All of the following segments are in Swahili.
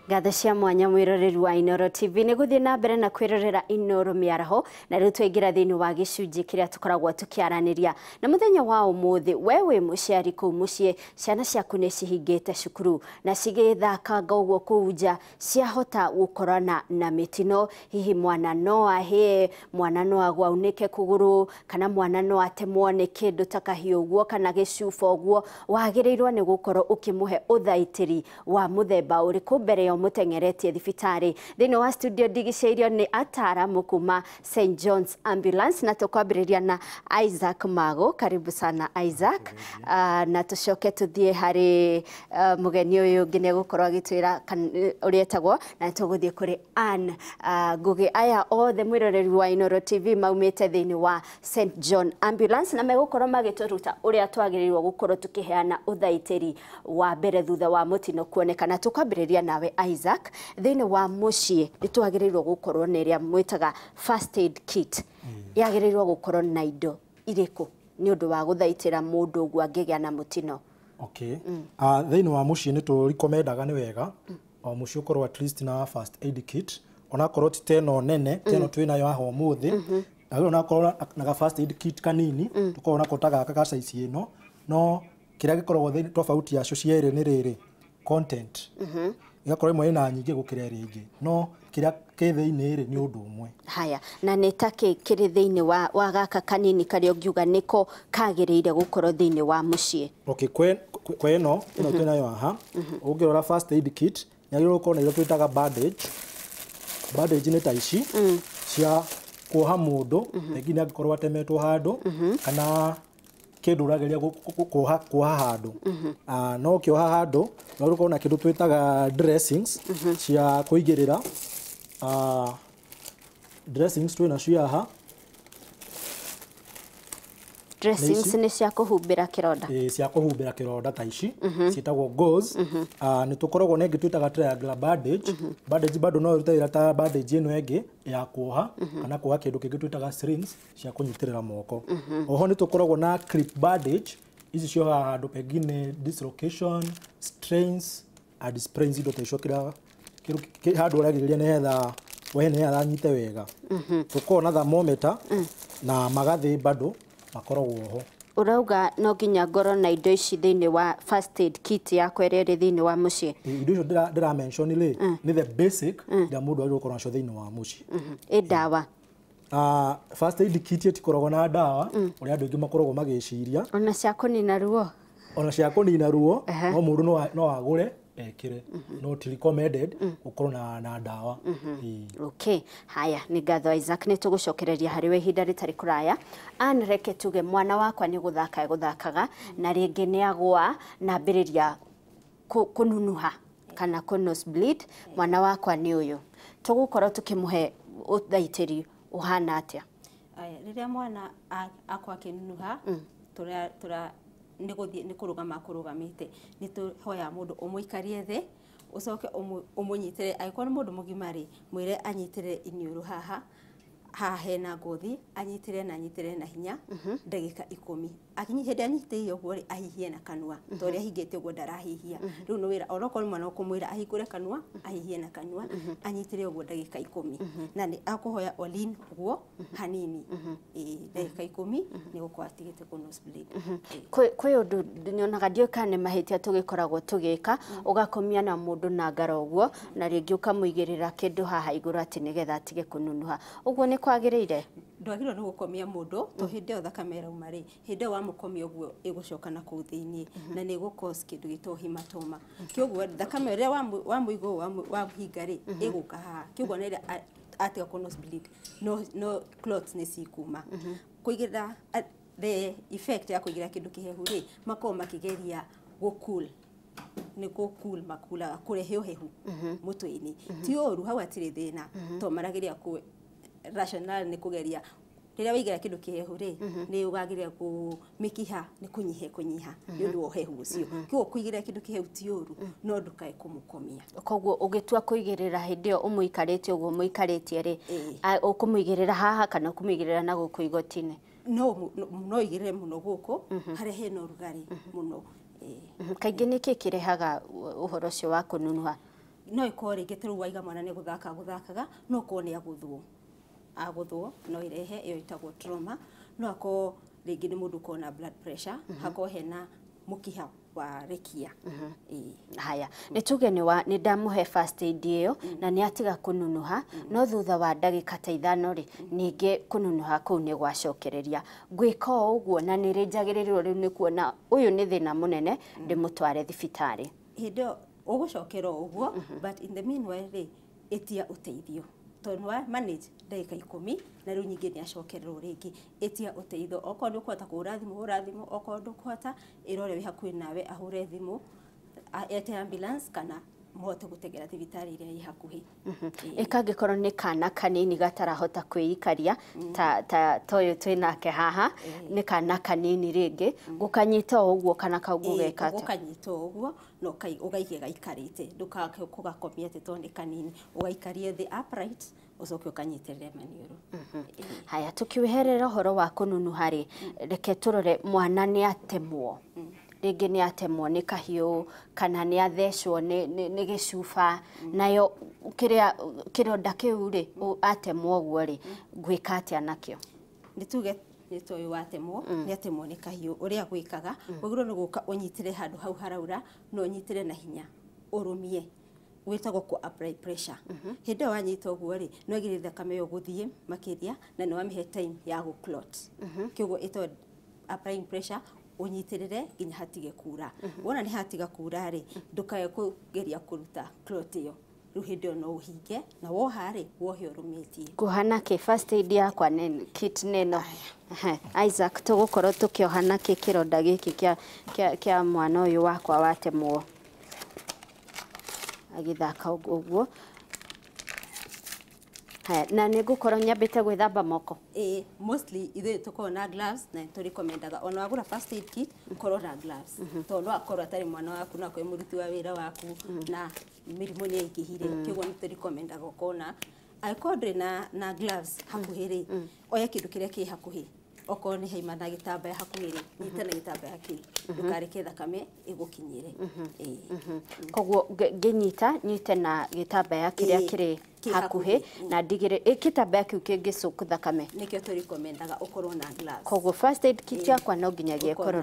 Ngatho cia mwanya mwiroreri wa Inooro TV ni guthie na mbere na kwirorera Inooro miaraho na riu twingira thiini wa gicunji kiria tukoragwo tukiaraniria na muthenya wa umuthi we wi muciari kuu mucie ciana ciaku ni cihingite cukuru na cigithakanga uguo kuu nja ciahota gukorana na mitino hihi mwana no ahie mwana no agwaunike kuguru kana mwana no atemwo ni kindu takahiu uguo kana gicuba uguo wagirirwo ni gukorwo ukimuhe uthaitiri wa muthemba uriku mbere mutengeretie thibitari thini wa studio ndigiceirio ni ataramu kuma St John's Ambulance na tukwambiriria na Isaac Mago. Karibu sana Isaac. Na tucoke tuthie hari mugeni uyu ngine gukorwa gitwira urietagwo na tuguthie kuri Ann Ngugi. Aya othe mwiroreri wa Inooro TV maumite thini wa St John Ambulance na megukorwo magituruta uria twagirirwo gukorwo tukiheana uthaitiri wa mbere thutha wa mutino kuonekana. Tukwambiriria nawe Isaac, thini wa mucie nitwagirirwo gukorwo neria mwitaga first aid kit yagirirwo gukorwo na indo iriku ni undu wa guthaitira mundu ugu angigia na mutino. Okay. Thini wa mucie nitu recomendaga ni wega o mucie ukorwo at least na first aid kit ona korwo ti teno nene teno twina yo aho muthi na ona korwo na first aid kit kanini tukorwo na kotaga ka size ino no kiria gikorwo thini tofauti ya ciere ni riri content igakorwo imwe ina nyingi gukira ringi no kiria ke thiini ri ni undu umwe. Haya na nitake kiri thiini wa gaka kanini kari ungiuga niko kagiriire gukorwo thiini wa mucie. Okay, kweno ino twina yo aha ungirora first aid kit nyagiro ko na iro twitaga bandage ni taici cia kuoha mundu egini angikorwo atemetwo handu kana kindu urageria kuoha handu no kioha handu no ruko na kindu twitaga dressings cia kuigirira dressings twina cia aha dressings ni cia kuhumbira kironda cia kuhumbira kironda taici cietagwo gauze ni tukoragwo na ngitwitaga triangular bandage bandage bado no rutira ta bandage ino engi ya kuoha kana kuoha kindu kingi twitaga syringe cia kunyitirira moko. Oho ni tukoragwo na clip bandage ici cio handu pengine dislocation strains and sprains indo taicio kira handu uragiriria ni hetha wene ya nyite wega. Tukoragwo na thermometer na magathi bado makoragwo ho. Urauga no nginya ngoro na indo ici thini wa first aid kit ya kwerere thini wa mucie. Indo icio ndira mention ni the basic ya mundu ari gukorwo nacio thini wa mucie. Dawa first aid kit itikoragwo na dawa uri andu ingi makoragwo magiciria ona cia kunina ruo no mundu no agure ekire not recommended ukorwo na dawa. Okay, haya ni ngatho Isaac ni tugucokereria hari we hinda ritari kuraya. Reke tuge mwana wakwa ni guthakaga na ringi ni agwa na mbiriria kununuha kana nose bleed mwana wakwa ni uyu tugukorwo tukimuhe uthaitiri uhana atia. Riria mwana akwa kinunuha tura ni kurugamite ni tuhoya mundu umuikarie thi ucoke umunyitire aikwa mundu mugimari mwire anyitire iniuru haha hena ngothi anyitire na hinya ndagika 10 akinyi anyite iyo gori ahihie na kanua toria hingite ugo ndarahihia riu no wira oroko mwana ukumwira ahingure kanua ahihie na kanua anyitire ugo ndagika 10 na ni akuhoya olin ugo hanini ndagika 10 ni gukwatigite ku nose bleed. Kwi undu nyonaga ndio kane mahitia tugikoragwo tugika ugakomia na mundu na ngaro uguo na ringi ukamuigirira kindu haha iguru ati nigetha atige kununuha uguo ni kwagiriire. Ndwagirwo ni gukomia mundu to hinde thakame rauma ri hinde wa mukomia uguo igucoka na ku thiini na ni gukos kindu gito hematoma kioguo thakame ria wa muigo wa hinga ri iguka ha kioguo ni atiga ku nose bleed no clots ni cikuma kuigira the effect ya kuigira kindu kihehu ri makoma makigeria gukul ni cool makula kurehe uhehu mutwe-ini ti oru hau atire thina to maragiria ku rational ni kugeria riria wigira kindu kihehu ri ni ugagiria ku mikiha ni kunyiha ni undu uhehu ucio kio kuigira kindu kihehu ti oru no ndukae kumukomia koguo ugitua kuigirira hindio umuikaritie uguo muikaritie ri ukumuigirira haha kana ukumuigirira na guku igotine no igire muno guku hare hena urugari muno kaingĩ nĩ kĩrehaga ũhoro ũcio wa kũnunuha no ikorwo rĩngĩ ta rĩu waiga mwana nĩ gũthakaga no korwo nĩ agũthwo no irehe ĩyo ĩtagwo trauma, no akorwo rĩngĩ nĩ mũndũ ũkorwo na blood pressure, hakorwo hena mũkiha wa rekia. Haya, nĩ tuge nĩ ndamũhe first aid ĩyo na nĩ atiga kũnunuha, no thutha wa ndagĩka ta 5 rĩ ningĩ kũnunuha kũu nĩ gwacokereria. Gwĩka ũguo na nĩ rĩnjagĩrĩrwo rĩu nĩ kuona ũyũ nĩ thĩna mũnene ndĩmũtware thibitarĩ. Hĩndĩ ĩyo ũgũcokera ũguo, but in the meanwhile rĩ ĩtia ũteithio. Tondũ wa manage ndagĩka 10 na rĩu nyingĩ nĩ acokererwo rĩngĩ, ĩtia ũteithio. Okorwo nĩ ũkũhota kũhũra thimũ, okorwo ndũkũhota ĩrore wĩ hakuhĩ nawe ahũre thimũ, ete ambulance kana mũhote gũtengera thibitarĩ ĩrĩa ĩ hakuhĩ. Ĩkangĩkorwo nĩ kana kanini gatarahota kwĩikaria ta toyo twĩnake haha, nĩ kana kanini rĩngĩ gũkanyita ũguo kana kau gũgeka atĩa? Gũkanyita ũguo no ũgaike gaikarĩte, ndũkage kũgakomia atĩ to nĩ kanini, ũgaikarie thĩ upright ucoke ũkanyitĩrĩre maniũrũ. Haya, tukiweherera ũhoro wa kũnunuha rĩ, reke tũrore mwana nĩ atemwo. Rĩngĩ nĩ atemwo nĩ kahiũ kana nĩ athecwo nĩ gĩcuba, nayo kĩronda kĩu rĩ atemwo ũguo rĩ gwĩka atĩa nakĩo? Nĩ tuge nĩ toĩ watemwo, nĩ atemwo nĩ kahiũ, ũrĩa gwĩkaga wagĩrĩirwo nĩ gũka ũnyitĩre handũ hau haraura, no ũnyitĩre na hinya ũrũmie, wĩtagwo ku apply pressure. Hĩndĩ ĩyo wanyita ũguo rĩ no ĩgĩrĩre thakame ĩyo gũthiĩ makĩria na nĩ wamĩhe time ya gũclot. Kĩoguo ĩtagwo applying pressure, ũnyitĩrĩre nginya hatige kura. Wona nĩ hatiga kura rĩ ndũkae kũgeria kũruta clot ĩyo, rĩu hĩndĩ ĩyo no ũhinge na woha rĩ wohe ũrũmĩtie. Kuohana kĩ first aid yakwa kit neno. Isaac, tũgũkorwo tũkĩohana kĩ kĩronda gĩkĩ kĩa mwana ũyũ wakwa watemwo agĩthaka ũguo. Haya, na nĩ ngũkorwo nyambĩte gwĩthamba moko? Mostly ithuĩ tũkorwo na gloves na tũrekomendaga ona wagũra first aid kit ũkorwo na gloves, tondũ no akorwo atarĩ mwana waku na kwĩ mũruti wa wĩra waku na mĩrimũ nĩ ĩingĩhire, kĩoguo nĩ tũrekomendaga ũkorwo na. Angĩkorwo ndũrĩ na gloves hakuhĩ rĩ oya kĩndũ kĩrĩa kĩ hakuhĩ, okorwo nĩ haima na gĩtambaya hakuhĩ rĩ nyita na gĩtambaya kĩu, ndũkareke thakame ĩgũkinyĩre. Koguo nyite na gĩtambaya kĩrĩa kĩrĩ hakuhĩ na ndigĩrĩ gĩtambaya kĩu kĩngĩcoka thakame, nĩkĩo tũrekomendaga ũkorwo na gloves. Koguo first aid kit yakwa no nginyagia ĩkorwo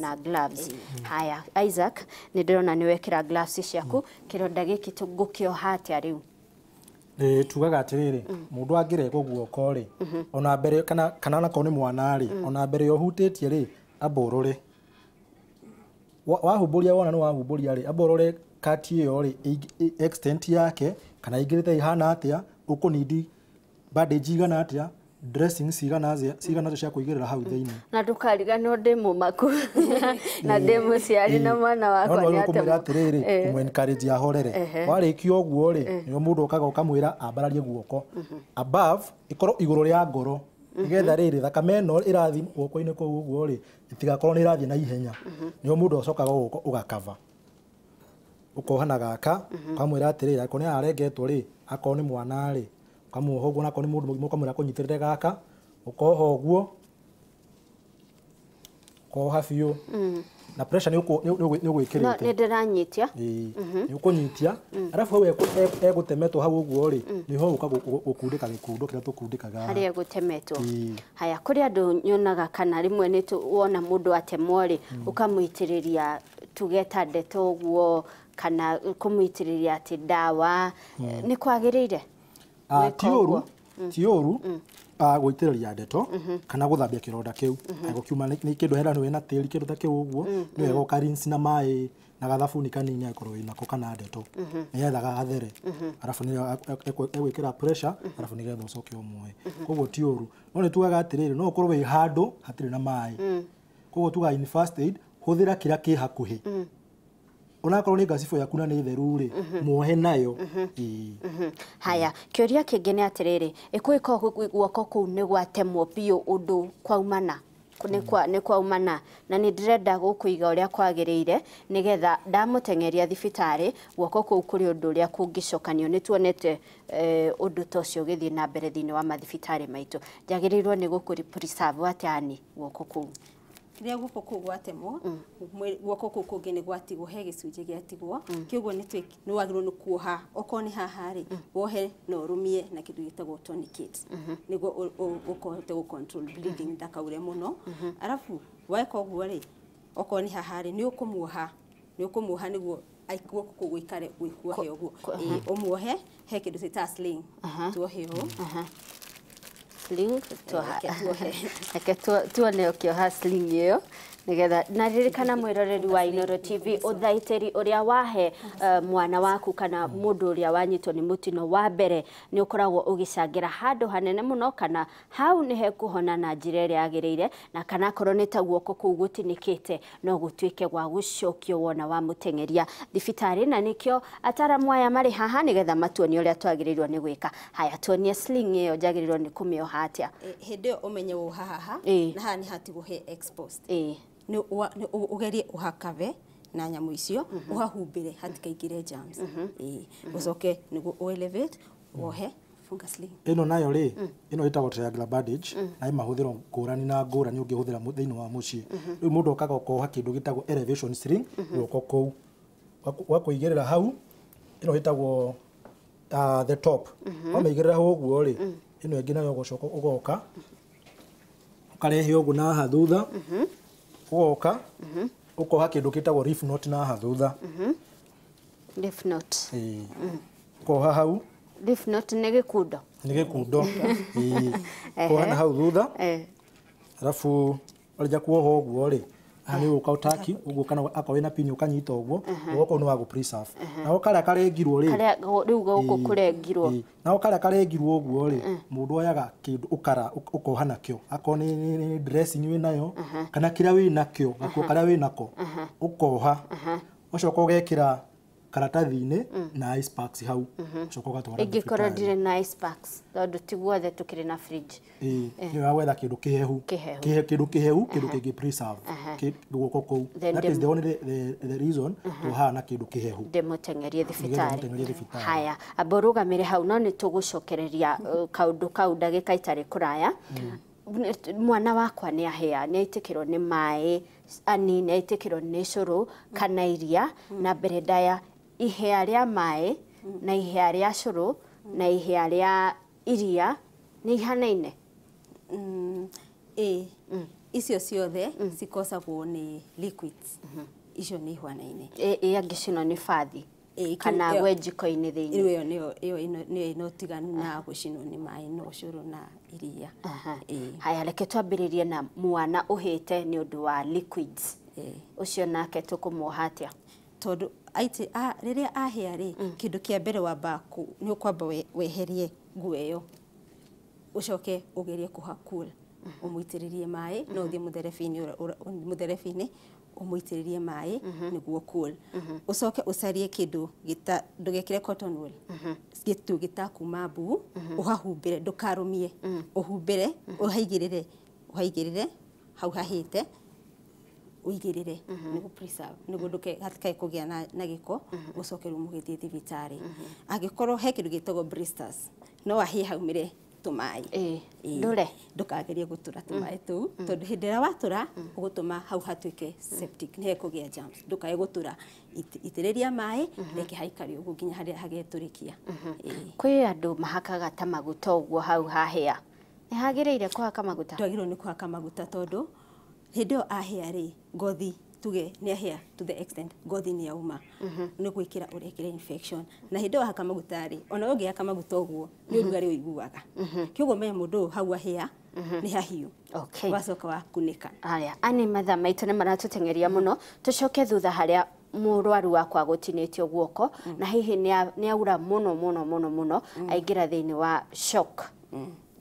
na gloves. Haya, Isaac, nĩ ndĩrona nĩ wekĩra gloves ciaku, kĩronda gĩkĩ ngũkĩoha atĩa rĩu? Tugaga atĩrĩrĩ, mũndũ angĩrengwo guoko rĩ ona mbere kana nakorwo nĩ mwana rĩ ona mbere yohutĩtie rĩ amborore, wahumbũria wona nĩ wahumbũria rĩ amborore kati ĩyo rĩ extent yake kana ingĩrĩte ihana atĩa, ũkũnindi bandage igana atĩa, dressing cigana cia kũigĩrĩra hau thĩinĩ. Na ndũkariganĩrwo ndĩ mũmaku na ndĩ mũciari na mwana wakwa nĩ atemwo. Atĩrĩrĩ ũmũ-encourage ahorere, warĩkia ũguo rĩ nĩo mũndũ okaga ũkamwĩra ambararie guoko above ĩkorwo igũrũ rĩa ngoro, nĩgetha rĩrĩ thakame ĩno ĩrathiĩ guoko-inĩ kũu ũguo rĩ itigakorwo nĩ ĩrathiĩ na ihenya, nĩo mũndũ acokaga ũgakava ũkoha na gaka ũkamwĩra atĩrĩrĩ akorwo nĩ ararengetwo rĩ akorwo nĩ mwana rĩ ukamuoha ũguo, nakorwo nĩ mũndũ mũgima ũkamwĩra kũnyitĩrĩre gaka ũkoha ũguo ũkoha biũ na pressure nĩ ũgwĩkĩrĩte. Nĩ ndĩranyitia. Nĩ ũkũnyitia arabu hau egũtemetwo hau ũguo rĩ nĩho ũka gũkundĩka gĩkundo kĩrĩa tũkundĩkaga harĩa egũtemetwo. Haya, kũrĩ andũ nyonaga kana rĩmwe nĩ wona mũndũ atemwo rĩ ũkamũitĩrĩria tugeta ndeto ũguo kana kũmũitĩrĩria atĩ ndawa, nĩ kwagĩrĩire? Ti ũru gũitĩrĩria ndeto kana gũthambia kĩronda kĩu, gũkiuma nĩ kĩndũ hera nĩ na tĩri kĩndũ ta kĩu ũguo nĩ wega ũkarinsi na maĩ na gathabuni kanini angĩkorwo wĩnako kana ndeto nĩgetha gathere, arabu nĩyo egwĩkĩra pressure arabu nĩgetha ũcoke ũmuoe. Koguo ti ũru, no nĩ tugaga atĩrĩrĩ no ũkorwo wĩ handũ hatirĩ na maĩ, koguo tugaga in first aid hũthĩra kĩrĩa kĩ hakuhĩ, onakorwo nĩ ngacibũ yaku na nĩ theru rĩ muohe nayo. Haya, kĩũria kĩngĩ nĩ atĩrĩrĩ, ĩkũĩka guoko kũu nĩ gwatemwo biũ ũndũ kwaumana nĩ kwaumana na nĩ ndĩrenda gũkũiga ũrĩa kwagĩrĩire nĩgetha ndamũtengeria thibitarĩ guoko kũu kũrĩ ũndũ ũrĩa kũngĩcokanio. Nĩ tuonete ũndũ ta ũcio ũgĩthiĩ na mbere thĩinĩ wa mathibitarĩ maitũ, njagĩrĩirwo nĩ gũkũ preserve atĩa guoko kũu? ria guoko kuu gwatemwo guoko kuu kungi ni gwatigwo he gicunje giatigwo kiguo ni wagirwo ni kuoha oko ni haha ri wohe no rumie na kindu gitagwo tourniquet niguo ukohote gu control bleeding ndakaure muno arafu weka uguo ri oko ni haha ri ni ukumuoha niguo guoko kuu guikare gwikuohe uguo umuohe he kindu cita sling tuohe uguo sling tuone ukioha sling iyo nigetha na ririkana mwiroreri wa Inooro TV uthaitiri uria wahe mwana waku kana mundu uria wanyitwo ni mutino wa mbere ni ukoragwo ugicangira handu hanene muno kana hau ni hekuhona na njira iria yagirire na kana korwo ni ta guoko kuu gutinikite no gutuike gwa gucokio wona wa mutengeria thibitari na nikio ataramu aya mari haha nigetha matuonie uria twagirirwo ni gwika haya tuonie sling iyo jagirirwo ni kumioha atia hinde umenye wo haha na haha ni hatigwo he exposed ni ugerie uhakave na nyamu icio uhahumbire hatikaingire germs ucoke niguo uelevate wohe funga sling ino nayo ri ino itagwo triangular bandage na imahuthiro ngurani na ngurani ungihuthira thiini wa mucii riu mundu okaga ukoha kindu gitagwo elevation sling guoko kou wakuigirira hau ino itagwo the top wamaigirira hau uguo ri ino ingi nayo gucoka ugoka ukarehe uguo na ha thutha ugoka ukoha kindu kitagwo reef knot na ha thutha reef knot ukoha hau reef knot ni gikundo koha na hau thutha alafu walija kuoha uguo ri ani uka utaki uguo kana akwa wina pini ukanyita uguo uguo no wagu preserve na ukara karengirwo ri riu guko kurengirwo na ukara karengirwo uguo ri mundu oyaga kindu ukara ukoha nakio akoni dressing winayo kana kira winakio gako karia winako ukoha ucoka ugekira karatathi-ini na ice packs hau ucoka ugatwara ingikora dire na ice packs tondu tiguothe tukiri na fridge ni wawetha kindu kihehu kindu kihehu kindu kingi preserve guoko kou that is the only the reason tuhana kindu kihehu ndemutengerie thibitari haya aborugamire hau no ni tugucokereria kaundu kau ndagika itari kuraya mwana wakwa ni ahea ni aitikirwo ni mai ani ni aitikirwo ni curu kana iria na mbere ndaya ihea ria mai na ihea ria curu na ihea ria iria ni ihanaine icio ciothe cikosagwo ni liquids icio ni ihanaine angicino ni bathi kana gwe njiko-ini thiini iyo no tiganu na gucinwo ni mai no curu na iria haya reke twambiririe na mwana uhite ni undu wa liquids ucio nake tukumuoha atia tondu aiti riria ahia ri kindu kia mbere wamba ni ukwamba weherie nguo iyo ucoke ugerie kuha cool umuitiririe mai no uthie mutherebi-ini umuitiririe mai niguo cool ucoke ucarie kindu ndugekire cotton wool gitu gitakuma mbu uhahumbire ndukarumie uhumbire uhaigirire hau hahite uigirire nigu preserve nigu nduke hatikae kugia na giko ucoke rumugithie thibitari angikorwo he kindu gitagwo blisters no ahie haumire tumai ndure ndukagerie gutura tumai tu tondu hindira watura ugutuma hau hatuike septic ne kugia germs ndukae gutura itiriria mai reke haikari ugu nginya haria hageturikia kwi andu mahakaga ta maguta uguo hau hahia ni hagiriire kuhaka maguta twagirwo ni kuhaka maguta tondu hindio ahia ri ngothi tuge ni ahia to the extent ngothi ni yauma ni gwikira urekire infection na hindio haka maguta ri ona ungi haka maguta uguo ni urugari uiguaga kiguo me mundu hau ahia ni hahiu wacoka wa kunika haya ani matha maitu ni maratutengeria muno tucoke thutha haria murwaru wakwa gutinitio guoko na hihi ni aura muno aingira thiini wa shock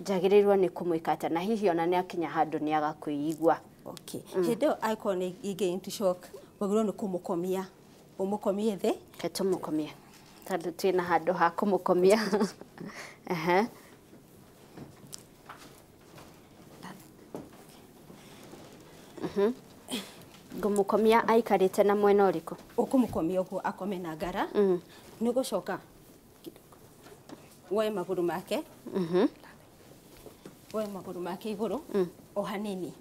jagirirwo ni kumwikata na hihi ona ni akinya handu ni agakuigwa hindio aiko ni ige into shock wagirwo ni kumukomia umukomie the ketumukomia tondu twina handu ha kumukomia ngumukomia aikarite na mwena uriku ukumukomia uguo akome na ngara ni gucoka woe maguru make woe maguru make iguru o hanini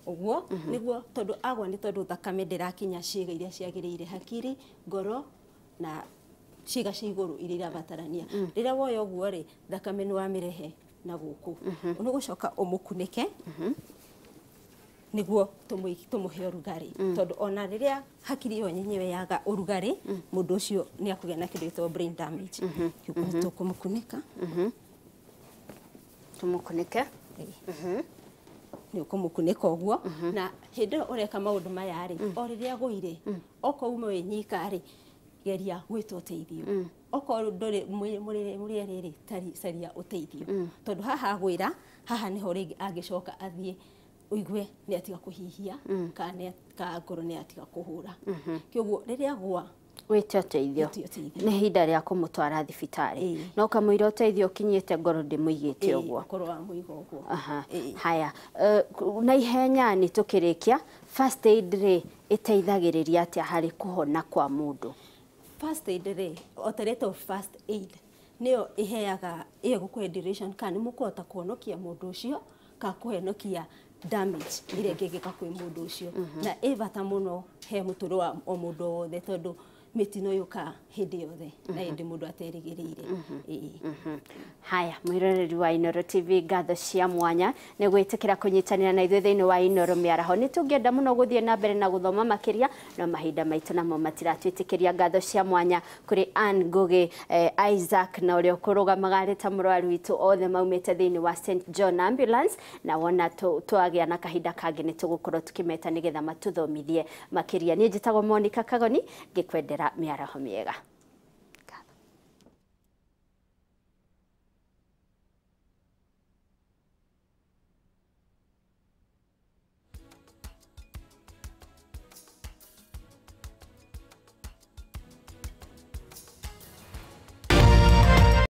uguo niguo tondu agwa ni tondu thakame ndirakinya ciĩga iria ciagĩrĩire hakiri ngoro na ciĩga cia igũrũ iria irabatarania rĩrĩa woya ũguo rĩ thakame nĩ wamĩrehe na gũkũ nĩ gũcoka ũmũkunĩke niguo tũmũhe ũrugarĩ tondu ona rĩrĩa hakiri yo nyenyewe yaga ũrugarĩ mũndũ ũcio nĩ akũgĩa na kĩndũ gĩtagwo brain damage tũkũmũkunĩka tũmũkunĩke nĩ ũkũmũkunĩka ũguo na hĩndĩ ĩyo ũreka maũndũ maya rĩ o rĩrĩa agũire okorwo wĩ nyika rĩ geria gwĩta ũteithio okorwo ndũrĩ mũrĩe rĩrĩ caria ũteithio tondu haha agwĩra haha nĩho rĩngĩ angĩcoka athiĩ ũigue nĩ atiga kũhihia kana ngoro nĩ atiga kũhũra kĩoguo rĩrĩa agwa wĩte ũteithio nĩ ihinda rĩa kũmũtwara thibitarĩ no kamũira ũteithio ũkinyĩte ngoro ndĩmũigĩte ũguo ngoro wa mũigo ũguo haya na ihenya nĩ tũkĩrĩkia first aid rĩ ĩteithagĩrĩria atĩa harĩ kũhona kwa mũndũ first aid rĩ operation first aid nĩyo ĩheaga ĩyo gũkũhe duration kana mũkũhota kũhonokia mũndũ ũcio ka kũhonokia damage ĩrĩa ĩngĩka kwĩ mũndũ ũcio na ĩ bata mũno he mũtũrĩre wa o mũndũ wothe tondu mĩtino yũkaga hĩndĩ yothe na hĩndĩ mũndũ aterĩgĩrĩire haya mwĩroreri wa Inooro TV ngatho cia mwanya nĩ gwĩtĩkĩra kũnyitanĩra na ithuĩ thĩinĩ wa Inooro mĩaraho nĩ tũngĩenda mũno gũthiĩ na mbere na gũthoma makĩria no mahinda maitũ namo matiratwĩtĩkĩria ngatho cia mwanya kũrĩ Ann Ngugi Isaac na ũrĩa ũkũrũgamaga arĩ ta mũrwaru witũ othe maumĩte thĩinĩ wa St John Ambulance na wona twagĩa na kahinda kangĩ nĩ tũgũkorwo tũkĩmeta nĩgetha matũthomithie makĩria niĩ njĩtagwo Monica Kagoni ngĩkwendera mĩaraho mĩega